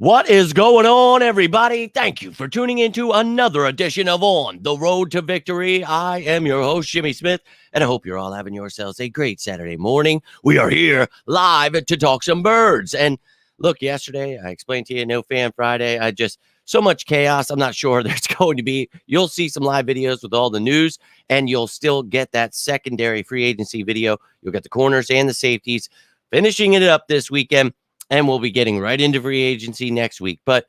What is going on, everybody? Thank you for tuning into another edition of On the Road to Victory. I am your host, Jimmy Smith, and I hope you're all having yourselves a great Saturday morning. We are here live to talk some birds. And look, yesterday I explained to you, no Fan Friday. I just, so much chaos. I'm not sure there's going to be. You'll see some live videos with all the news, and you'll still get that secondary free agency video. You'll get the corners and the safeties, finishing it up this weekend. And we'll be getting right into free agency next week. But,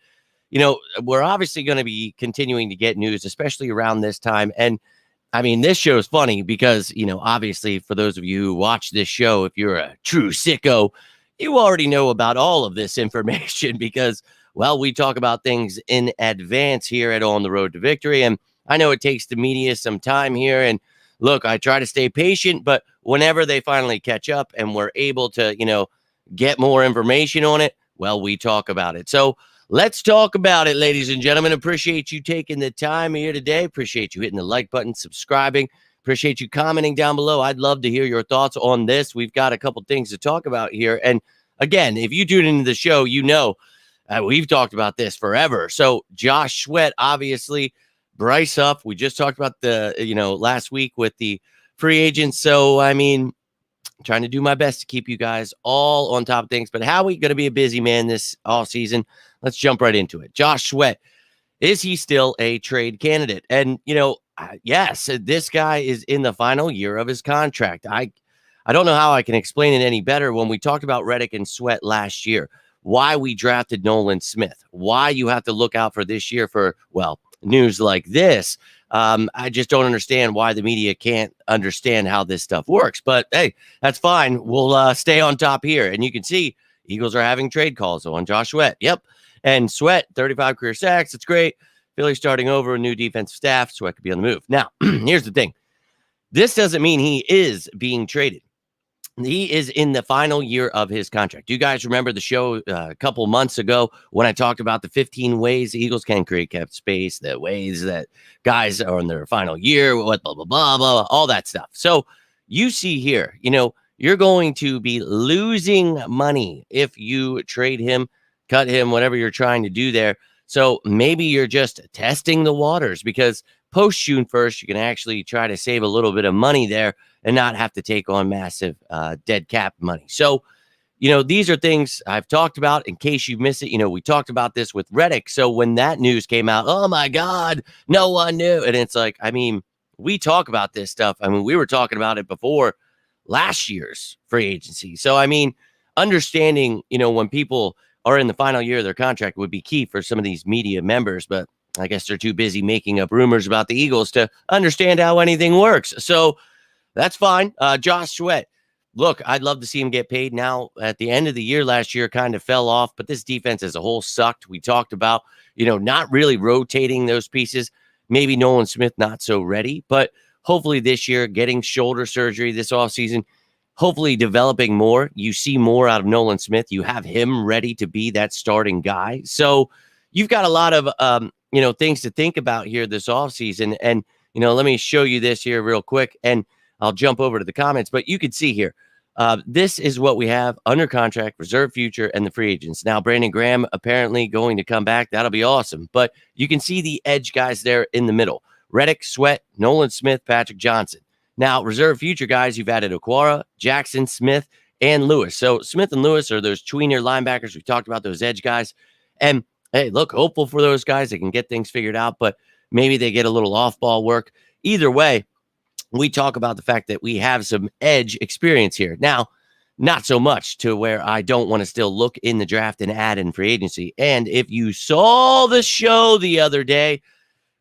you know, we're obviously going to be continuing to get news, especially around this time. And, I mean, this show is funny because, you know, obviously for those of you who watch this show, if you're a true sicko, you already know about all of this information because, well, we talk about things in advance here at On the Road to Victory. And I know it takes the media some time here. And, look, I try to stay patient, but whenever they finally catch up and we're able to, you know, get more information on it, well, we talk about it. So let's talk about it, ladies and gentlemen. Appreciate you taking the time here today. Appreciate you hitting the like button, subscribing. Appreciate you commenting down below. I'd love to hear your thoughts on this. We've got a couple things to talk about here. And again, if you tune into the show, you know we've talked about this forever. So Josh Sweat, obviously, Bryce Huff. We just talked about the, last week with the free agents. So, I mean, trying to do my best to keep you guys all on top of things. But Howie going to be a busy man this all season. Let's jump right into it. Josh Sweat, is he still a trade candidate? And, yes, this guy is in the final year of his contract. I don't know how I can explain it any better. When we talked about Reddick and Sweat last year, why we drafted Nolan Smith, why you have to look out for this year for, well, news like this. I just don't understand why the media can't understand how this stuff works. But hey, that's fine. We'll stay on top here. And you can see Eagles are having trade calls on Josh Sweat. Yep. And Sweat, 35 career sacks. It's great. Philly starting over, a new defensive staff. Sweat could be on the move. Now, here's the thing. This doesn't mean he is being traded. He is in the final year of his contract. Do you guys remember the show a couple months ago when I talked about the 15 ways the Eagles can create cap space, the ways that guys are in their final year, what, blah, blah, blah, blah, all that stuff. So you see here, you're going to be losing money if you trade him, cut him, whatever you're trying to do there. So maybe you're just testing the waters because post June 1st, you can actually try to save a little bit of money there and not have to take on massive dead cap money. So, these are things I've talked about. In case you missed it, we talked about this with Reddick. So when that news came out, oh my God, no one knew. And it's like, I mean, we talk about this stuff. I mean, we were talking about it before last year's free agency. So, I mean, understanding, when people are in the final year of their contract would be key for some of these media members. But I guess they're too busy making up rumors about the Eagles to understand how anything works. So that's fine. Josh Sweat, look, I'd love to see him get paid now. At the end of the year last year kind of fell off, but this defense as a whole sucked. We talked about, not really rotating those pieces. Maybe Nolan Smith not so ready, but hopefully this year getting shoulder surgery this offseason, hopefully developing more. You see more out of Nolan Smith. You have him ready to be that starting guy. So you've got a lot of, things to think about here this offseason. And, let me show you this here real quick. And I'll jump over to the comments, but you can see here, this is what we have under contract, reserve future, and the free agents. Now, Brandon Graham apparently going to come back. That'll be awesome. But you can see the edge guys there in the middle. Reddick, Sweat, Nolan Smith, Patrick Johnson. Now, reserve future guys, you've added Aquara, Jackson, Smith, and Lewis. So Smith and Lewis are those tweener linebackers. We talked about those edge guys. And, hey, look, hopeful for those guys. They can get things figured out, but maybe they get a little off-ball work. Either way, we talk about the fact that we have some edge experience here. Now, not so much to where I don't want to still look in the draft and add in free agency. And if you saw the show the other day,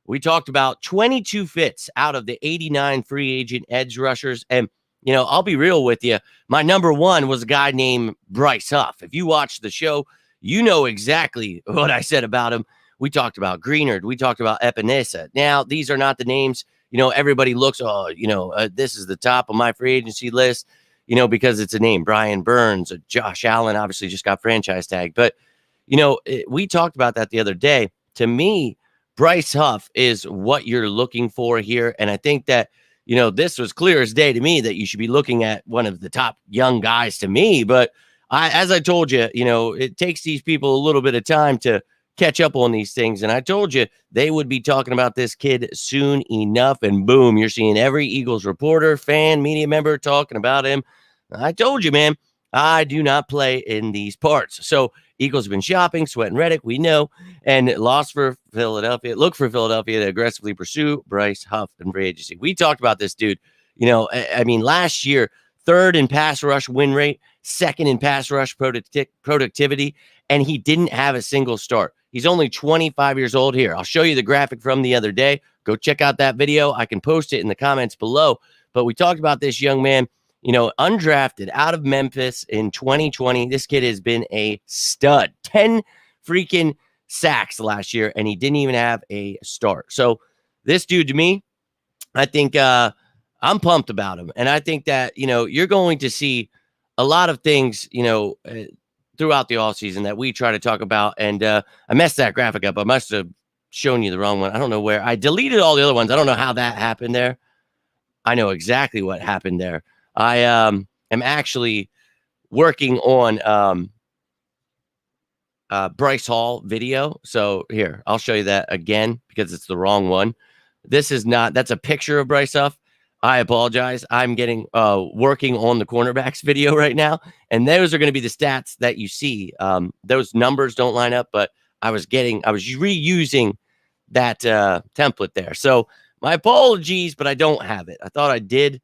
we talked about 22 fits out of the 89 free agent edge rushers. And, I'll be real with you. My number one was a guy named Bryce Huff. If you watched the show, you know exactly what I said about him. We talked about Greenard. We talked about Epinesa. Now, these are not the names. Everybody looks, this is the top of my free agency list, because it's a name. Brian Burns, Josh Allen obviously just got franchise tagged. But, we talked about that the other day. To me, Bryce Huff is what you're looking for here. And I think that, this was clear as day to me that you should be looking at one of the top young guys to me. But as I told you, it takes these people a little bit of time to catch up on these things. And I told you they would be talking about this kid soon enough. And boom, you're seeing every Eagles reporter, fan, media member talking about him. I told you, man, I do not play in these parts. So Eagles have been shopping, Sweat and Reddick, we know, and lost for Philadelphia. Look for Philadelphia to aggressively pursue Bryce Huff in free agency. We talked about this dude. I mean, last year, third in pass rush win rate, second in pass rush productivity, and he didn't have a single start. He's only 25 years old. Here, I'll show you the graphic from the other day. Go check out that video. I can post it in the comments below. But we talked about this young man, undrafted out of Memphis in 2020. This kid has been a stud. 10 freaking sacks last year, and he didn't even have a start. So this dude, to me, I think I'm pumped about him. And I think that, you're going to see a lot of things, throughout the offseason that we try to talk about. And I messed that graphic up. I must have shown you the wrong one. I don't know where. I deleted all the other ones. I don't know how that happened there. I know exactly what happened there. I am actually working on Bryce Hall video. So here, I'll show you that again because it's the wrong one. That's a picture of Bryce Huff. I apologize. I'm getting working on the cornerbacks video right now, and those are going to be the stats that you see. Those numbers don't line up, but I was reusing that template there. So my apologies, but I don't have it. I thought I did.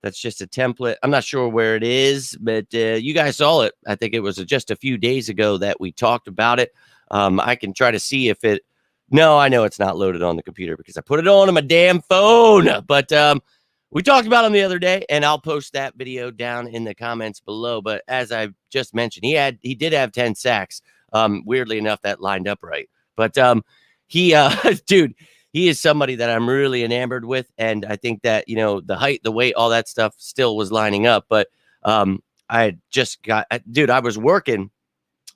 That's just a template. I'm not sure where it is, but you guys saw it. I think it was just a few days ago that we talked about it. I can try to see if it. No, I know it's not loaded on the computer because I put it on my damn phone. But we talked about him the other day, and I'll post that video down in the comments below. But as I just mentioned, he did have 10 sacks. Weirdly enough, that lined up right. But dude, he is somebody that I'm really enamored with. And I think that, the height, the weight, all that stuff still was lining up. But I was working.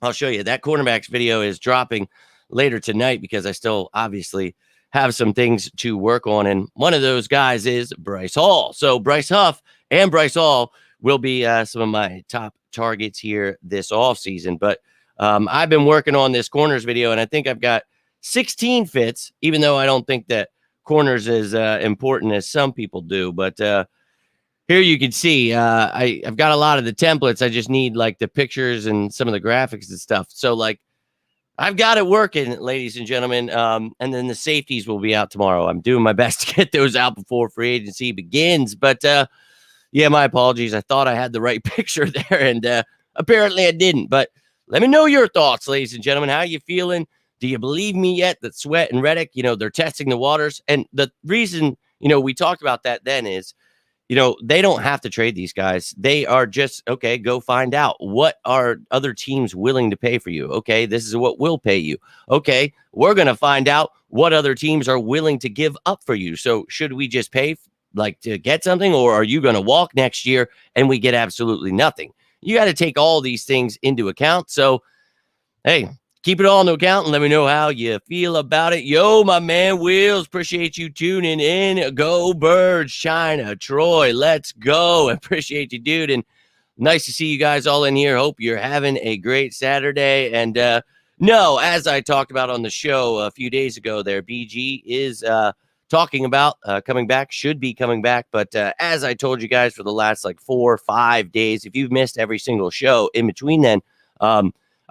I'll show you that cornerbacks video is dropping later tonight because I still obviously have some things to work on. And one of those guys is Bryce Hall. So Bryce Huff and Bryce Hall will be some of my top targets here this offseason. But I've been working on this corners video, and I think I've got 16 fits, even though I don't think that corners is important as some people do. But here you can see I've got a lot of the templates. I just need like the pictures and some of the graphics and stuff. So like I've got it working, ladies and gentlemen. And then the safeties will be out tomorrow. I'm doing my best to get those out before free agency begins. But yeah, my apologies. I thought I had the right picture there, and apparently I didn't. But let me know your thoughts, ladies and gentlemen. How you feeling? Do you believe me yet that Sweat and Reddick, they're testing the waters? And the reason, we talked about that then is, they don't have to trade these guys. They are just, okay, go find out. What are other teams willing to pay for you? Okay, this is what we'll pay you. Okay, we're going to find out what other teams are willing to give up for you. So should we just pay to get something, or are you going to walk next year and we get absolutely nothing? You got to take all these things into account. So, hey, keep it all into account and let me know how you feel about it. Yo, my man, Wills, appreciate you tuning in. Go Birds, China, Troy, let's go. Appreciate you, dude. And nice to see you guys all in here. Hope you're having a great Saturday. And no, as I talked about on the show a few days ago there, BG is talking about coming back, should be coming back. But as I told you guys for the last 4 or 5 days, if you've missed every single show in between then,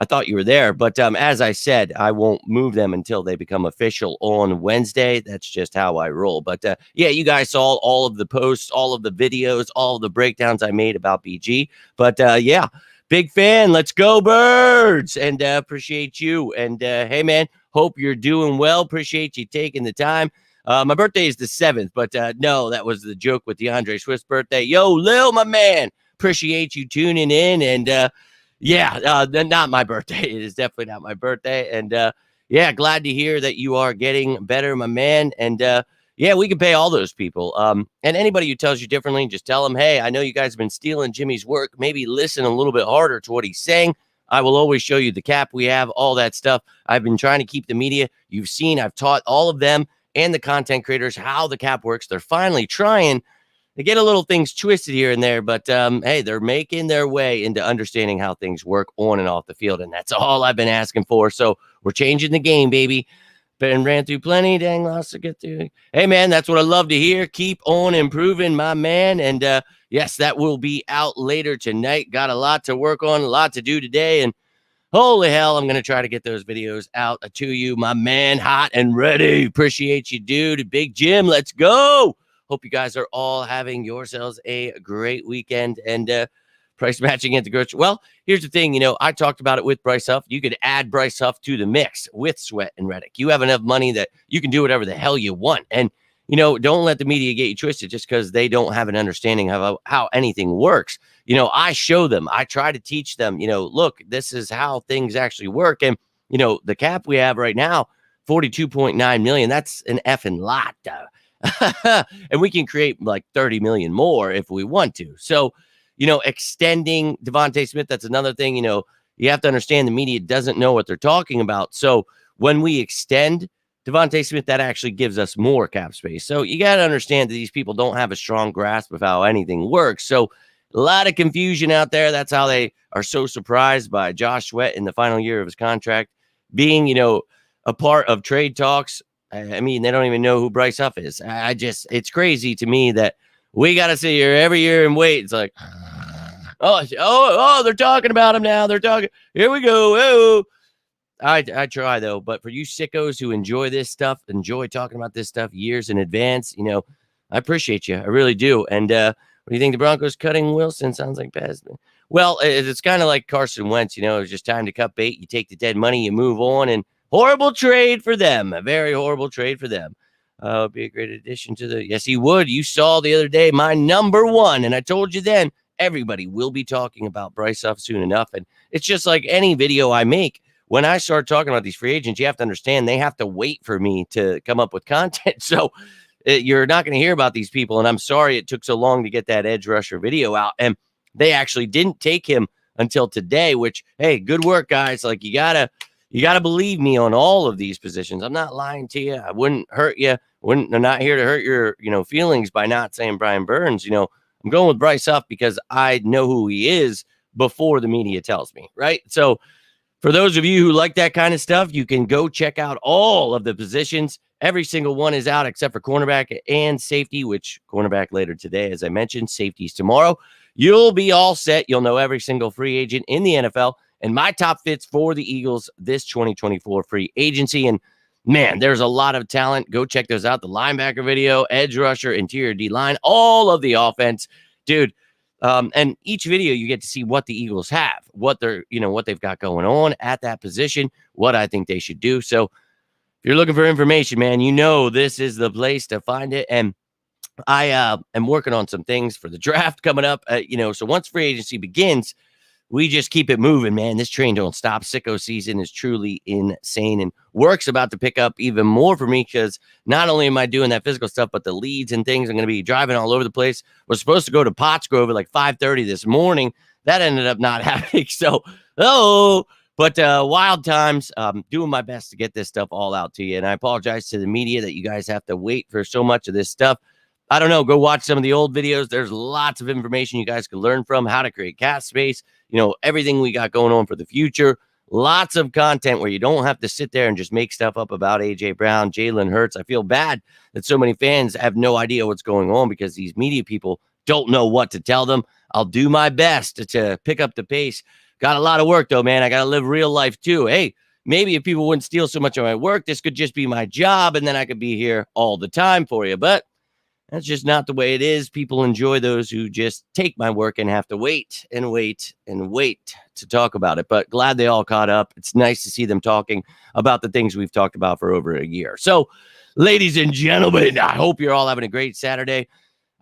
I thought you were there, but as I said, I won't move them until they become official on Wednesday. That's just how I roll. But yeah, you guys saw all of the posts, all of the videos, all of the breakdowns I made about BG. But yeah, big fan. Let's go Birds, and appreciate you. And hey, man, hope you're doing well. Appreciate you taking the time. My birthday is the 7th, but no, that was the joke with DeAndre Swift's birthday. Yo, Lil, my man, appreciate you tuning in. And yeah, not my birthday. It is definitely not my birthday. And yeah, glad to hear that you are getting better, my man. And yeah, we can pay all those people. And anybody who tells you differently, just tell them, hey, I know you guys have been stealing Jimmy's work. Maybe listen a little bit harder to what he's saying. I will always show you the cap we have, all that stuff. I've been trying to keep the media. You've seen, I've taught all of them and the content creators how the cap works. They're finally trying they get a little things twisted here and there, but hey, they're making their way into understanding how things work on and off the field, and that's all I've been asking for. So we're changing the game, baby. Been ran through plenty, dang lots to get through. Hey, man, that's what I love to hear. Keep on improving, my man. And yes, that will be out later tonight. Got a lot to work on, a lot to do today. And holy hell, I'm going to try to get those videos out to you, my man, hot and ready. Appreciate you, dude. Big Jim, let's go. Hope you guys are all having yourselves a great weekend. And price matching at the grocery. Well, here's the thing. I talked about it with Bryce Huff. You could add Bryce Huff to the mix with Sweat and Reddick. You have enough money that you can do whatever the hell you want. And, don't let the media get you twisted just because they don't have an understanding of how anything works. I show them. I try to teach them, look, this is how things actually work. And, the cap we have right now, 42.9 million. That's an effing lot. And we can create like 30 million more if we want to. So, extending Devontae Smith, that's another thing. You have to understand the media doesn't know what they're talking about. So when we extend Devontae Smith, that actually gives us more cap space. So you got to understand that these people don't have a strong grasp of how anything works. So a lot of confusion out there. That's how they are so surprised by Josh Sweat in the final year of his contract being, a part of trade talks. I mean, they don't even know who Bryce Huff is. It's crazy to me that we got to sit here every year and wait. It's like, they're talking about him now. They're talking. Here we go. Oh, I try, though. But for you sickos who enjoy this stuff, enjoy talking about this stuff years in advance, I appreciate you. I really do. And what do you think? The Broncos cutting Wilson sounds like best. Well, it's kind of like Carson Wentz. It's just time to cut bait. You take the dead money, you move on, and horrible trade for them. A very horrible trade for them. Would be a great addition to the. Yes, he would. You saw the other day my number one, and I told you then everybody will be talking about Bryce Huff soon enough. And it's just like any video I make. When I start talking about these free agents, you have to understand they have to wait for me to come up with content. So you're not going to hear about these people. And I'm sorry it took so long to get that edge rusher video out. And they actually didn't take him until today. Which, hey, good work, guys. Like you gotta believe me on all of these positions. I'm not lying to you. I wouldn't hurt you. I'm not here to hurt your, feelings by not saying Brian Burns. I'm going with Bryce Huff because I know who he is before the media tells me, right? So for those of you who like that kind of stuff, you can go check out all of the positions. Every single one is out except for cornerback and safety, which cornerback later today, as I mentioned, safeties tomorrow. You'll be all set. You'll know every single free agent in the NFL and my top fits for the Eagles this 2024 free agency. And man, there's a lot of talent. Go check those out. The linebacker video, edge rusher, interior D-line, all of the offense, dude. And each video you get to see what the Eagles have, what they've got going on at that position, what I think they should do. So if you're looking for information, man, this is the place to find it. And I am working on some things for the draft coming up. So once free agency begins, we just keep it moving, man. This train don't stop. Sicko season is truly insane, and work's about to pick up even more for me because not only am I doing that physical stuff, but the leads and things. I'm going to be driving all over the place. We're supposed to go to Pottsgrove at like 5:30 this morning. That ended up not happening. So, but wild times. Doing my best to get this stuff all out to you, and I apologize to the media that you guys have to wait for so much of this stuff. I don't know. Go watch some of the old videos. There's lots of information you guys can learn from how to create cap space, everything we got going on for the future. Lots of content where you don't have to sit there and just make stuff up about A.J. Brown, Jalen Hurts. I feel bad that so many fans have no idea what's going on because these media people don't know what to tell them. I'll do my best to pick up the pace. Got a lot of work, though, man. I got to live real life, too. Hey, maybe if people wouldn't steal so much of my work, this could just be my job, and then I could be here all the time for you. But that's just not the way it is. People enjoy those who just take my work and have to wait and wait and wait to talk about it. But glad they all caught up. It's nice to see them talking about the things we've talked about for over a year. So, ladies and gentlemen, I hope you're all having a great Saturday.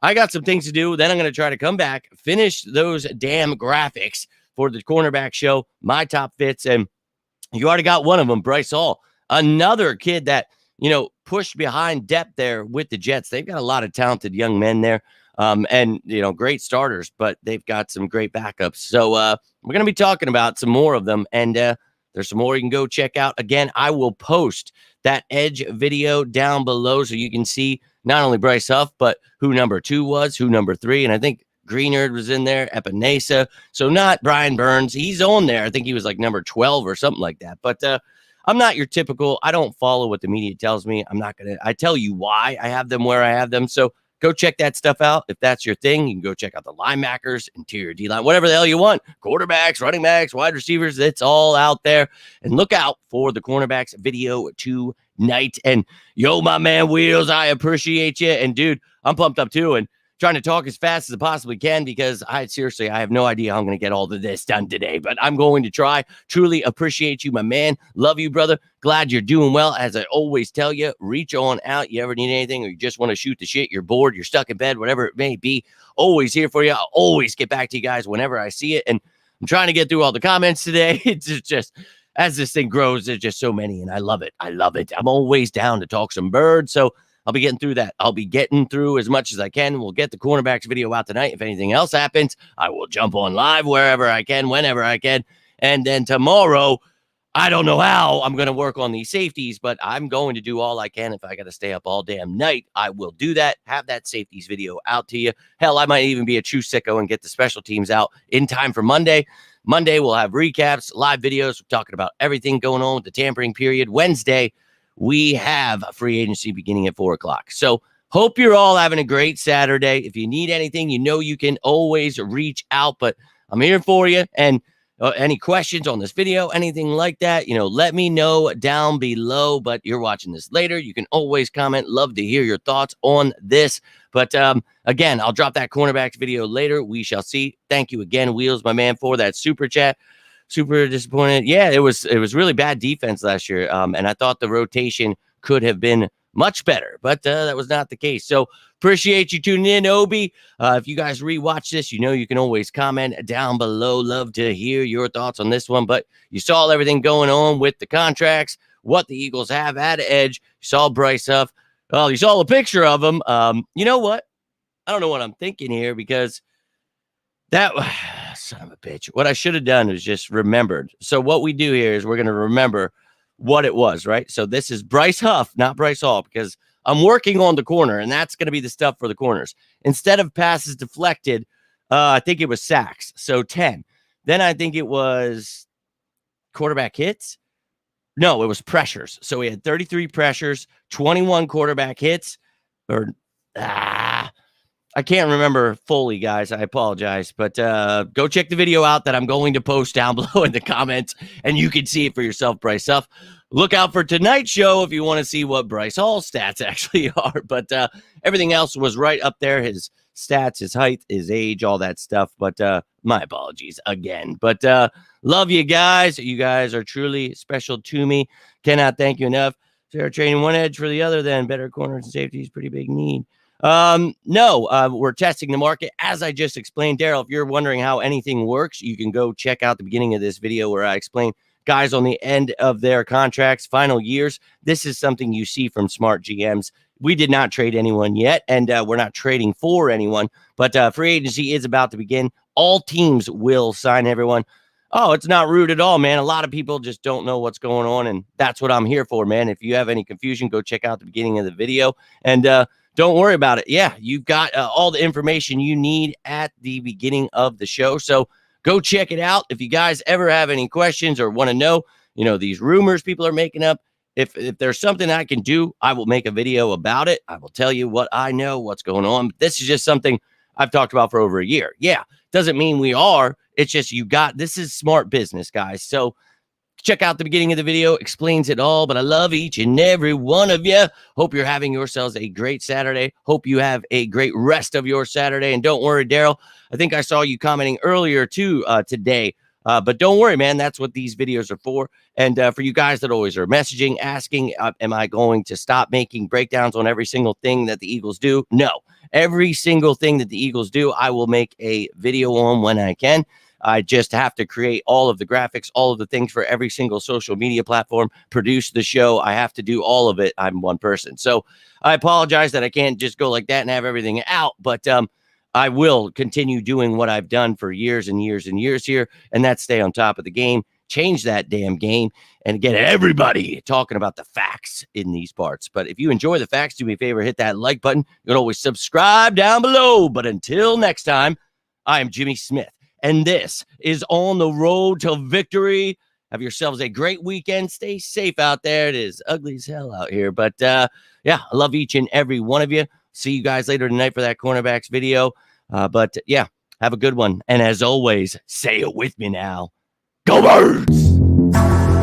I got some things to do. Then I'm going to try to come back, finish those damn graphics for the cornerback show, my top fits. And you already got one of them, Bryce Hall, another kid that, pushed behind depth there with the Jets. They've got a lot of talented young men there and, great starters, but they've got some great backups. So we're going to be talking about some more of them. And there's some more you can go check out. Again, I will post that edge video down below so you can see not only Bryce Huff, but who number 2 was, who number 3, and I think Greenard was in there, Epinesa. So not Brian Burns. He's on there. I think he was like number 12 or something like that. But I'm not your typical, I don't follow what the media tells me. I tell you why I have them where I have them. So go check that stuff out. If that's your thing, you can go check out the linebackers, interior D-line, whatever the hell you want, quarterbacks, running backs, wide receivers. It's all out there. And look out for the cornerbacks video tonight. And yo, my man Wheels, I appreciate you. And dude, I'm pumped up too. And trying to talk as fast as I possibly can because I have no idea how I'm going to get all of this done today, but I'm going to try. Truly appreciate you, my man. Love you, brother. Glad you're doing well. As I always tell you, reach on out. You ever need anything or you just want to shoot the shit, you're bored, you're stuck in bed, whatever it may be, always here for you. I'll always get back to you guys whenever I see it. And I'm trying to get through all the comments today. It's just, as this thing grows, there's just so many, and I love it. I love it. I'm always down to talk some birds, so I'll be getting through that. I'll be getting through as much as I can. We'll get the cornerbacks video out tonight. If anything else happens, I will jump on live wherever I can, whenever I can. And then tomorrow, I don't know how I'm going to work on these safeties, but I'm going to do all I can. If I got to stay up all damn night, I will do that. Have that safeties video out to you. Hell, I might even be a true sicko and get the special teams out in time for Monday. Monday, we'll have recaps, live videos. We're talking about everything going on with the tampering period. Wednesday, we have a free agency beginning at 4 o'clock. So hope you're all having a great Saturday. If you need anything, you can always reach out, but I'm here for you. And any questions on this video, anything like that, let me know down below, but you're watching this later. You can always comment. Love to hear your thoughts on this. But again, I'll drop that cornerbacks video later. We shall see. Thank you again, Wheels, my man, for that super chat. Super disappointed. Yeah, it was really bad defense last year. And I thought the rotation could have been much better, but that was not the case. So appreciate you tuning in, Obi. If you guys rewatch this, you can always comment down below. Love to hear your thoughts on this one. But you saw everything going on with the contracts, what the Eagles have at edge. You saw Bryce Huff. Well, you saw a picture of him. You know what? I don't know what I'm thinking here because that son of a bitch. What I should have done is just remembered. So what we do here is we're going to remember what it was, right? So this is Bryce Huff, not Bryce Hall, because I'm working on the corner, and that's going to be the stuff for the corners. Instead of passes deflected, I think it was sacks, so 10. Then I think it was quarterback hits. No, it was pressures. So we had 33 pressures, 21 quarterback hits, I can't remember fully, guys. I apologize, but go check the video out that I'm going to post down below in the comments, and you can see it for yourself, Bryce Huff. Look out for tonight's show if you want to see what Bryce Hall's stats actually are, but everything else was right up there. His stats, his height, his age, all that stuff, but my apologies again. But love you guys. You guys are truly special to me. Cannot thank you enough. Sarah trading one edge for the other, then better corners and safeties, pretty big need. No, we're testing the market. As I just explained, Daryl, if you're wondering how anything works, you can go check out the beginning of this video where I explain guys on the end of their contracts, final years. This is something you see from smart GMs. We did not trade anyone yet, and we're not trading for anyone, but free agency is about to begin. All teams will sign everyone. Oh, it's not rude at all, man. A lot of people just don't know what's going on, and that's what I'm here for, man. If you have any confusion, go check out the beginning of the video, and don't worry about it. Yeah, you've got all the information you need at the beginning of the show, so go check it out. If you guys ever have any questions or want to know, these rumors people are making up, if there's something I can do, I will make a video about it. I will tell you what I know, what's going on. This is just something I've talked about for over a year. Yeah, doesn't mean we are. It's just this is smart business, guys. So check out the beginning of the video. Explains it all, but I love each and every one of you. Hope you're having yourselves a great Saturday. Hope you have a great rest of your Saturday. And don't worry, Daryl, I think I saw you commenting earlier too today. But don't worry, man. That's what these videos are for. And for you guys that always are messaging, asking, am I going to stop making breakdowns on every single thing that the Eagles do? No. Every single thing that the Eagles do, I will make a video on when I can. I just have to create all of the graphics, all of the things for every single social media platform, produce the show. I have to do all of it. I'm one person. So I apologize that I can't just go like that and have everything out. But I will continue doing what I've done for years and years and years here, and that's stay on top of the game, change that damn game and get everybody talking about the facts in these parts. But if you enjoy the facts, do me a favor, hit that like button. You can always subscribe down below. But until next time, I am Jimmy Smith, and this is On the Road to Victory. Have yourselves a great weekend. Stay safe out there. It is ugly as hell out here. But yeah, I love each and every one of you. See you guys later tonight for that cornerbacks video. But yeah, have a good one. And as always, say it with me now. Go Birds!